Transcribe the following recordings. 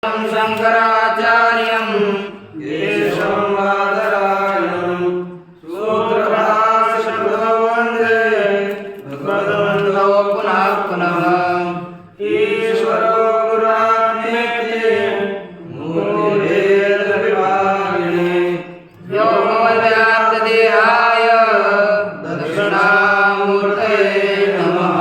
शंकराचार्यं केशवं बादरायणं सूत्रभाष्यकृतौ वन्दे भगवन्तौ पुनः पुनः। ईश्वरो गुरुरात्मेति मूर्तिभेदविभागिने व्योमवद्व्याप्तदेहाय दक्षिणामूर्तये नमः।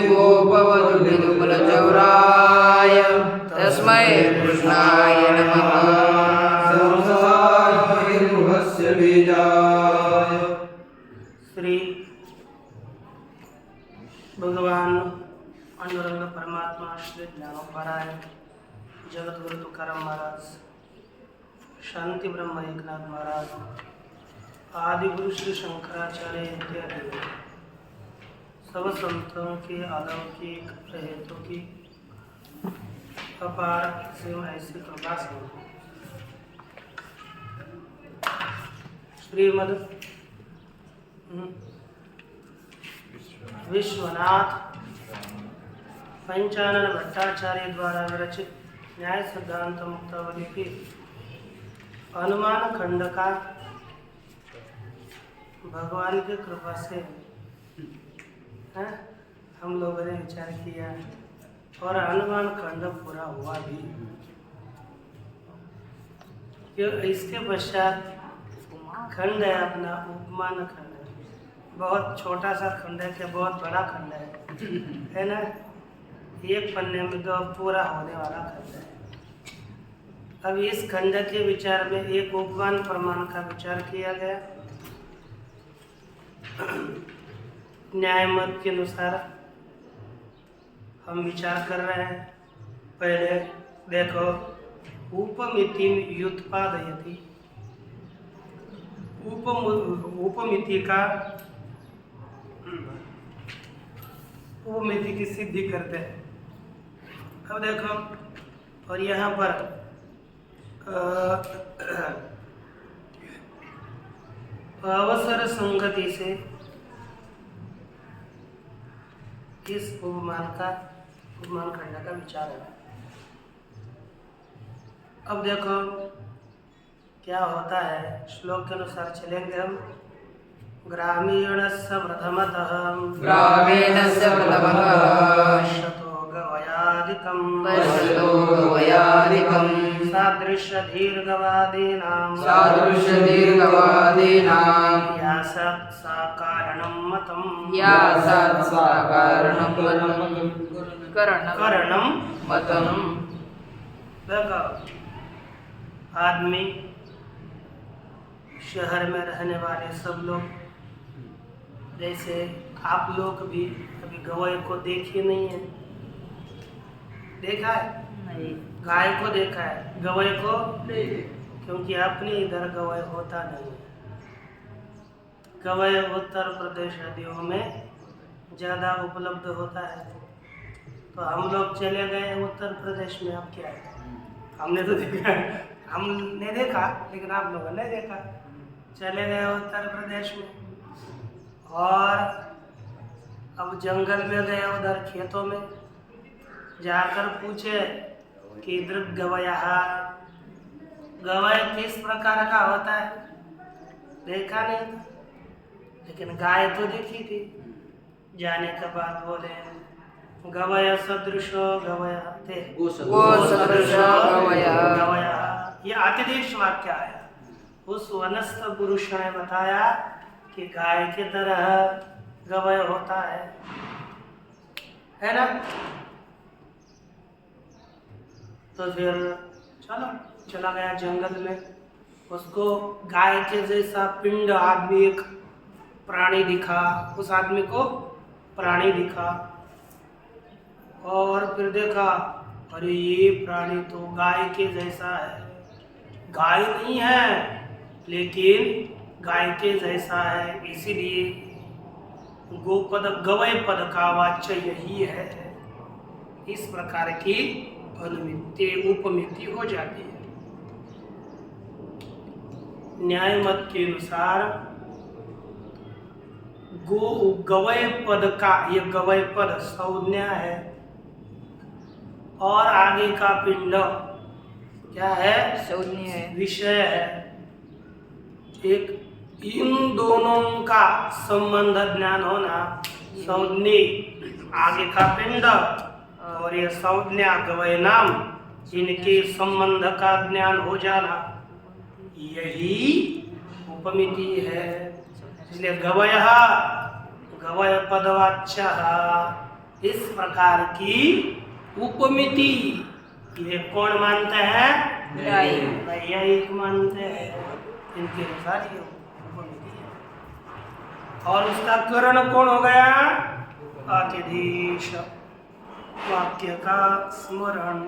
गोपवधूविदुकुलचौराय तस्मै कृष्णाय नमः। संसारमहिर्मुखस्य बीजाय। श्री भगवान पांडुरंग परमात्मा श्री ज्ञानोपराय जगत गुरु तुकाराम महाराज, शांति ब्रह्म एकनाथ महाराज, आदि गुरु श्री शंकराचार्य इत्यादि सब संतों के अलौकिक हेतु की अपार सेवा ऐसी कृपा से श्रीमद विश्वनाथ पंचानन भट्टाचार्य द्वारा विरचित न्याय सिद्धांत मुक्तावली की अनुमान खंड का भगवान की कृपा से हम लोगों ने विचार किया और अनुमान खंड पूरा हुआ भी। इसके पश्चात खंड है अपना उपमान खंड, बहुत छोटा सा खंड है कि बहुत बड़ा खंड है ना। एक पन्ने में तो पूरा होने वाला खंड है। अब इस खंड के विचार में एक उपमान प्रमाण का विचार किया गया। न्याय मत के अनुसार हम विचार कर रहे हैं। पहले देखो, उपमिति व्युत्पादयति, उपमिति का उपमिति की सिद्धि करते हैं। अब देखो, और यहाँ पर अवसर संगति से इस उपमान खंड का विचार है। अब देखो क्या होता है, श्लोक के अनुसार चलेंगे हम। ग्रामीणस्य प्रथमतः पश्यतो गवयादिकं सादृश्य दीर्घवादीनां या साकारणं मतं करणं मतं। देखो, आदमी शहर में रहने वाले सब लोग, जैसे आप लोग भी कभी गवय को देखे नहीं है, देखा है? नहीं। गाय को देखा है, गवय को नहीं, क्योंकि अपने इधर गवय होता नहीं है। गवय उत्तर प्रदेश आदियों में ज़्यादा उपलब्ध होता है। तो हम लोग चले गए उत्तर प्रदेश में। अब क्या है, हमने तो देखा है, हमने देखा लेकिन आप लोगों ने देखा। चले गए उत्तर प्रदेश में और अब जंगल में गए, उधर खेतों में जाकर पूछे कि दृग गवयः, गवय किस प्रकार का होता है? देखा नहीं था, लेकिन गाय तो देखी थी। जाने के बाद बोले गवय सदृशो गवय थे, गवय। ये अतिदेश वाक्य आया। उस वनस्थ पुरुष ने बताया कि गाय की तरह गवय होता है ना। तो फिर चला गया जंगल में। उसको गाय के जैसा पिंड आदमी, एक प्राणी दिखा, उस आदमी को प्राणी दिखा। और फिर देखा, अरे ये प्राणी तो गाय के जैसा है। गाय नहीं है लेकिन गाय के जैसा है, इसीलिए गोपद गवय पद का वाच्य यही है। इस प्रकार की अनुमिति उपमिति हो जाती है। न्याय मत के अनुसार गवय पद का, ये गवय पद संज्ञा है और आगे का पिंड क्या है? संज्ञा है। विषय है। एक इन दोनों का संबंध ज्ञान होना संज्ञा, आगे का पिंड और ये संज्ञा गवय नाम, इनके संबंध का ज्ञान हो जाना, यही उपमिति है। इसलिए गवयः गवय पदवाच्य इस प्रकार की उपमिति ये कौन मानते हैं? नैयायिक मानते हैं। इनके अनुसार ये उपमिति है। और उसका करण कौन हो गया? अतिदेश, वाक्य का स्मरण।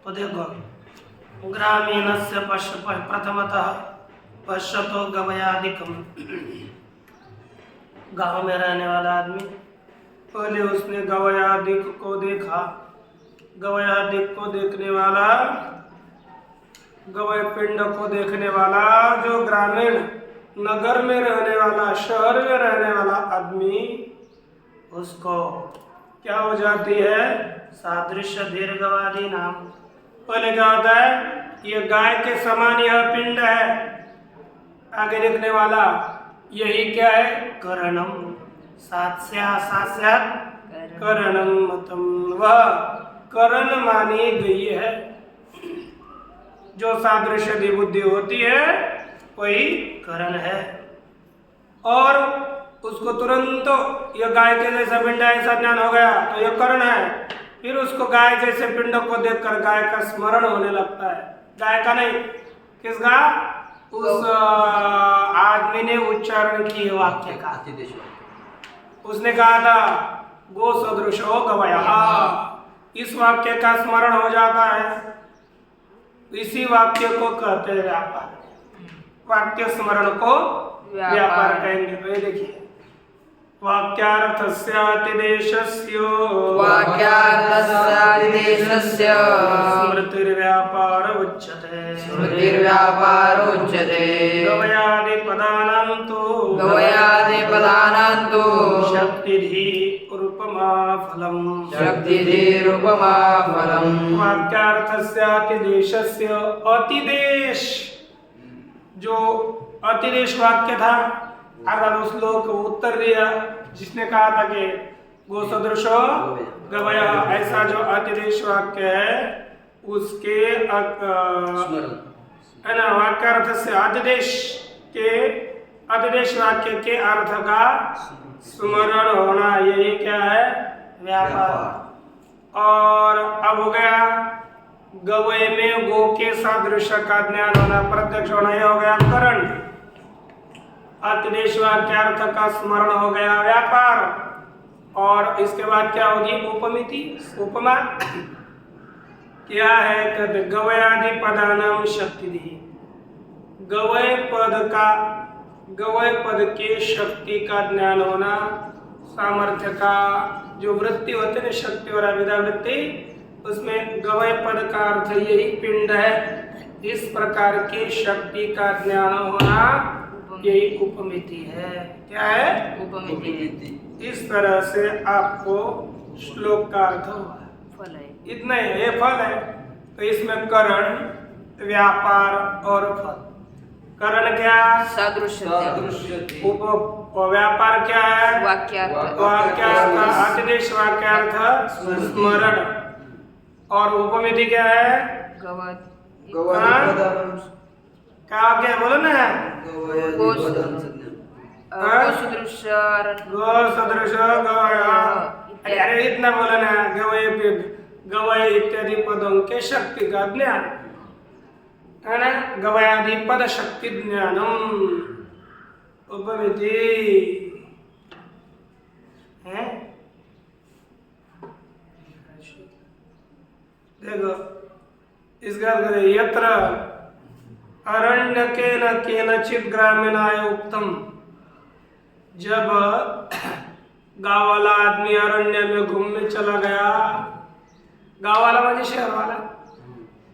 तो देखो, ग्रामीणस्य प्रथमतः पश्यतो गवयादिकम, गांव में रहने वाला आदमी पहले उसने गवयादिक को देखा। गवयादिक को देखने वाला, गवय पिंड को देखने वाला, जो ग्रामीण नगर में रहने वाला, शहर में रहने वाला आदमी, उसको क्या हो जाती है? सादृश्य दीर्घवादी नाम। पहले क्या होता है? ये गाय के समान यह पिंड है, आगे देखने वाला, यही क्या है? करणम। सास्यात करणम मतम, वह करण मानी गई है। जो सादृश्य बुद्धि होती है वही करण है। और उसको तुरंत यह गाय के जैसा पिंड है ऐसा ज्ञान हो गया तो यह करण है। फिर उसको गाय जैसे पिंड को देखकर गाय का स्मरण होने लगता है। गाय का नहीं, किसका? उस आदमी ने उच्चारण किए वाक्य का। उसने कहा था गो सदृशो गवयः, इस वाक्य का स्मरण हो जाता है। इसी वाक्य को कहते हैं व्यापार। वाक्य स्मरण को व्यापार कहेंगे। तो ये देखिए, वाक्यार्थस्यातिदेशस्य स्मृतिर्व्यापार उच्यते। गवयादिपदानां तु शक्तिधीरूपमा फलम्। वाक्यार्थस्यातिदेशस्य, अतिदेश, जो अतिदेश वाक्य था, अगर उस लोग को उत्तर दिया जिसने कहा था कि गो सदृशो गवय, ऐसा जो अतिदेश वाक्य है उसके है ना, वाक्यार्थ से अतिदेश वाक्य के अर्थ का स्मरण होना, यही क्या है? व्यापार। और अब हो गया गवय में गो के सादृश्य का ज्ञान होना, प्रत्यक्ष होना, यह हो गया करण। अतिदेश वाक्यार्थ का स्मरण हो गया व्यापार। और इसके बाद क्या होगी? उपमिति, उपमा। क्या है? कहते गवयादि पदानाम शक्तिधि, गवय पद के शक्ति का ज्ञान होना, सामर्थ्य का जो वृत्ति होते हैं, शक्ति और अविद्या वृत्ति, उसमें गवय पद का अर्थ यही पिंड है। इस प्रकार के शक्ति का ज्ञान होना यही उपमिति है। क्या है? उपमिति। इस तरह से आपको श्लोक का अर्थ हुआ। फल है, इतना ही, ये फल है। तो इसमें करण, व्यापार और फल। करण क्या? सादृश्य। व्यापार क्या है? वाक्यार्थ। अतिदेश वाक्यार्थ स्मरण। और उपमिति क्या है? क्या बोलो ना? गो सदृश गवय। अरे इतना बोला ना, गवय इत्यादि पदों के शक्ति का ज्ञान है ना, गवयादि पद शक्ति ज्ञानम उपमिति है। देखो इसका यत्र अरण्यकेन केनचित ग्रामीणाय उक्तम, जब गांव वाला आदमी अरण्य में घूमने चला गया, गांव वाला म्हणजे शहर वाला,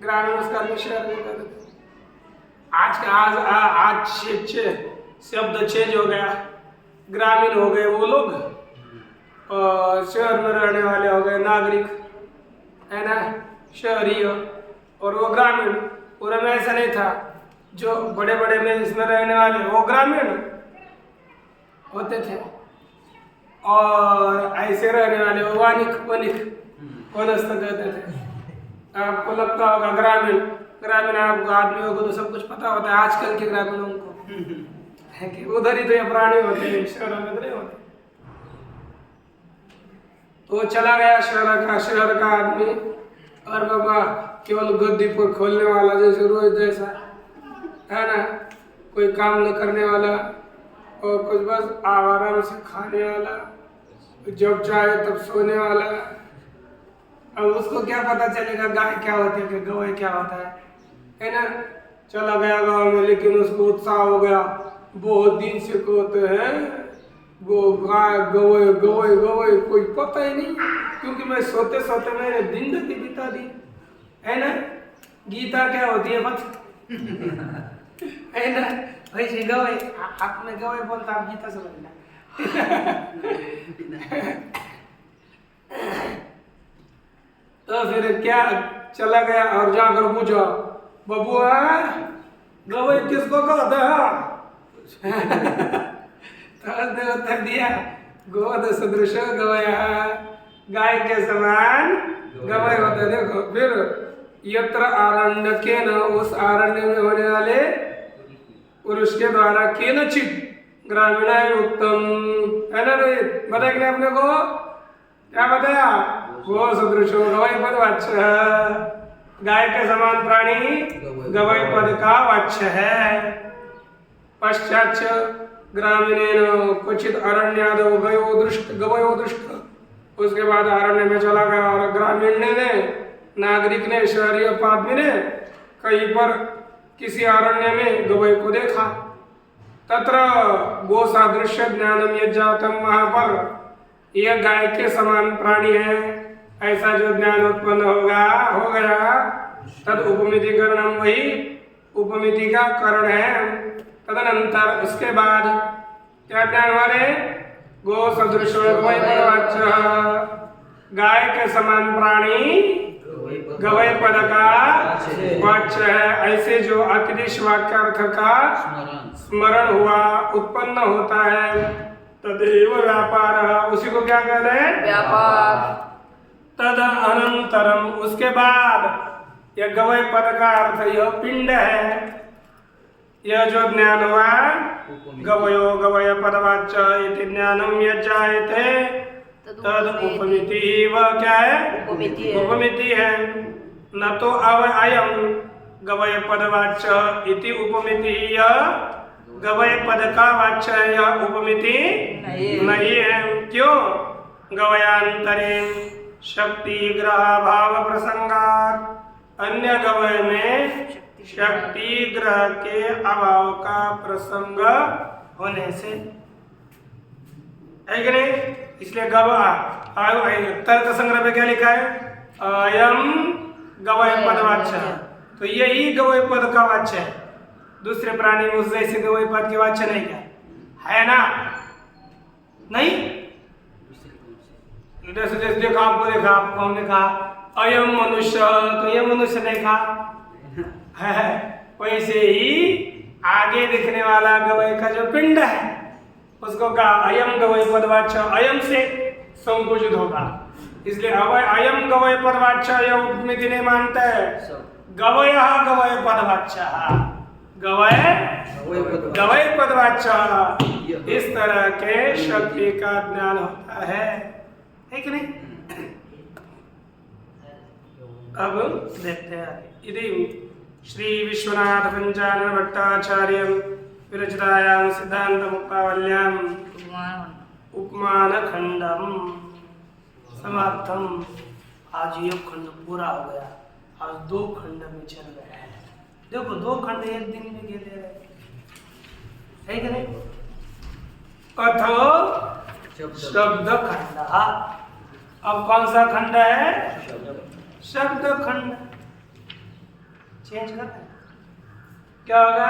ग्रामीण उसका भी शहर में कर देते। आज शब्द चेंज हो गया, ग्रामीण हो गए वो लोग और शहर में रहने वाले हो गए नागरिक, है ना, शहरी, और वो ग्रामीण। पूरे में ऐसा नहीं था, जो बड़े बड़े में इसमें रहने वाले वो ग्रामीण होते थे और ऐसे रहने वाले वो वनस्थ कहते थे। आपको लगता होगा ग्रामीण आपको आदमियों को तो सब कुछ पता होता है, आजकल के ग्रामीणों को है कि उधर ही तो ये प्राणी होते हैं, शहरों में तो नहीं होते। तो चला गया शहर का आदमी, और बाबा केवल गद्दी पर खोलने वाला जैसे रोज जैसा, है ना, कोई काम न करने वाला और कुछ बस आराम से खाने वाला, जब चाहे तब सोने वाला। अब उसको क्या पता चलेगा गाय क्या होती है, गवय क्या होता है ना। चला गया गाँव में, लेकिन उसको उत्साह हो गया, बहुत दिन से कहते हैं वो गाय गवय गवय गवय, कोई पता ही नहीं, क्योंकि मैं सोते सोते मैंने जिंदगी बिता दी, है ना। गीता क्या होती है पता है ना, वैसे गवय, आप में गवय बोलता, आप गीता समझना। तो फिर क्या, चला गया और जाकर पूछा, बबुआ गवय किसको कहते हैं? तो उसने उत्तर दिया, गोद सदृश गवय, गाय के समान गवय होता। देखो फिर, यत्र आरण्य के न, उस आरण्य में होने वाले पुरुष के द्वारा केनचित ग्रामीण उत्तम, है ना भाई, बताया कि अपने को क्या बताया, वो सदृशो गवय पद वाच्य, गाय के समान प्राणी गवय पद का वाच्य है। पश्चात ग्रामीणेन क्वचित अरण्यादो गवयो दृष्ट, उसके बाद अरण्य में चला गया और ग्रामीण ने, नागरिक ने, शहरी आदमी ने कहीं पर किसी अरण्य में गवय को देखा। तत्र गो सादृश्य ज्ञानम यज्जातम, वहां पर यह गाय के समान प्राणी है, ऐसा जो ज्ञान उत्पन्न हो गया, तद उपमितिकरणम, वही उपमिति का करण है। तदनंतर उसके बाद क्या ज्ञान हुआ रे, गो सदृश गवय पदवाच्य, गाय के समान प्राणी गवय पद का वाच्य है। ऐसे जो अतिदिश वाक्यार्थ का स्मरण हुआ, उत्पन्न होता है, तदेव व्यापार, उसी को क्या कहते हैं, व्यापार। तद अनंतरम, उसके बाद यह गवय पद का अर्थ यह पिंड है। यह जो ज्ञान हुआ, गवयो गवय पदवाच्य इति ज्ञानम यज्जायते तद उपमिति, वह क्या है, उपमिति है। न तो अयम गवय पदवाच्य इति उपमिति, यह गवय पद का वाच्य है, यह उपमिति नहीं है। क्यों, गवयांतरे शक्ति ग्रह भाव प्रसंगात, अन्य गवय में शक्ति ग्रह के अभाव का प्रसंग होने से, है कि नहीं। इसलिए तर्क संग्रह में क्या लिखा है, अयम गवय पदवाच्य, तो यही गवय पद का वाच्य है। दूसरे प्राणी में उस जैसे गवय पद के वाच्य नहीं, क्या है ना, नहीं। जैसे देखा, आपको देखा, आपको हमने कहा अयम मनुष्य, तो यह मनुष्य नहीं कहा है, वैसे ही आगे दिखने वाला गवय का जो पिंड है उसको कहा अयम गवय पदवाच्य, अयम से संकुचित होगा, इसलिए अयम गवय पदवाच्य, यह उपमिति नहीं मानता है। गवय गवय पदवाच्य, गवय पदवाच्य, इस तरह के शक्ति का ज्ञान होता है कि नहीं। अब देखते हैं, यदि श्री विश्वनाथ पंचानन भट्टाचार्य विरचितायां सिद्धांत मुक्तावल्याम उपमान खंडम समाप्तम। आज एक खंड पूरा हो गया, आज 2 खंड में चल रहे हैं। देखो 2 खंड एक दिन में गेले रहे, है कि नहीं। अथो शब्द खंड, अब कौन सा खंड है, शब्द खंड। चेंज करते हैं, क्या होगा?